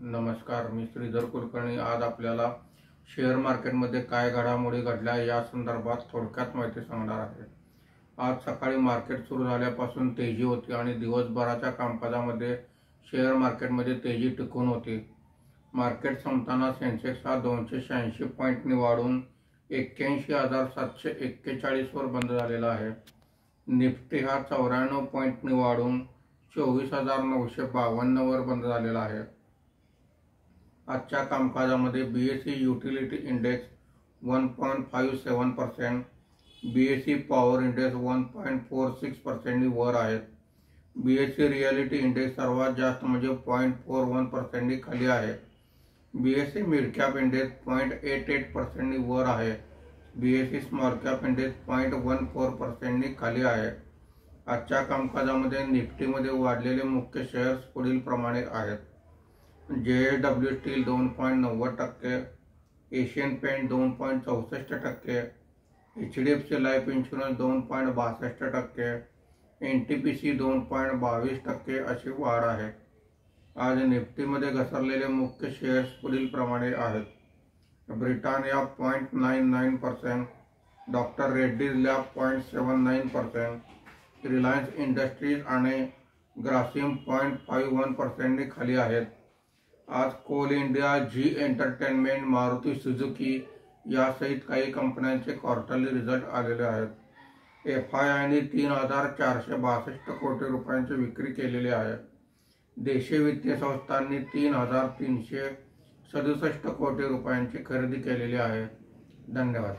नमस्कार, मी श्रीधर कुलकर्णी। आज आपल्याला शेअर मार्केटमध्ये काय घडामोडी घडल्या या संदर्भात थोडक्यात माहिती सांगणार आहे। आज सकाळी मार्केट सुरू झाल्यापासून तेजी होती आणि दिवसभराच्या कामकाजामध्ये शेअर मार्केटमध्ये तेजी टिकून होती। मार्केट संपताना सेन्सेक्स हा 286 पॉईंटनी वाढून 81,741 वर बंद झालेला आहे। निफ्टी हा 94 पॉईंटनी वाढून 24,952 वर बंद झालेला आहे। आजच्या कामकाजामध्ये BSE utility index 1.57%, BSE power index 1.46% वर आहेत। बीएसई रियालिटी इंडेक्स सर्वात जास्त म्हणजे 0.41% खाली आहे। बीएसई मिड कॅप इंडेक्स 0.88% वर आहे। बीएसई स्मॉल कॅप इंडेक्स 0.14% खाली आहे। आजच्या कामकाजामध्ये निफ्टीमध्ये वाढलेले मुख्य शेअर्स पुढील प्रमाणे आहेत। JSW steel 2.90%, Asian paint 2.64%, HDFC life insurance 2.62%, NTPC 2.22% अशी वाढ आहे। आज निफ्टीमध्ये घसरलेले मुख्य शेअर्स पुढील प्रमाणे आहेत। Britannia 0.99%, doctor Reddy's lab 0.79%, Reliance industries आणि ग्रासिम 0.51% खाली आहेत। आज कोल इंडिया, जी एंटरटेनमेंट, मारुती सुझुकी यासहित काही कंपन्यांचे क्वार्टरली रिझल्ट आलेले आहेत। FIIने 3,462 कोटी रुपयांची विक्री केलेली आहे। देशी वित्तीय संस्थांनी 3,367 कोटी रुपयांची खरेदी केलेली आहे। धन्यवाद।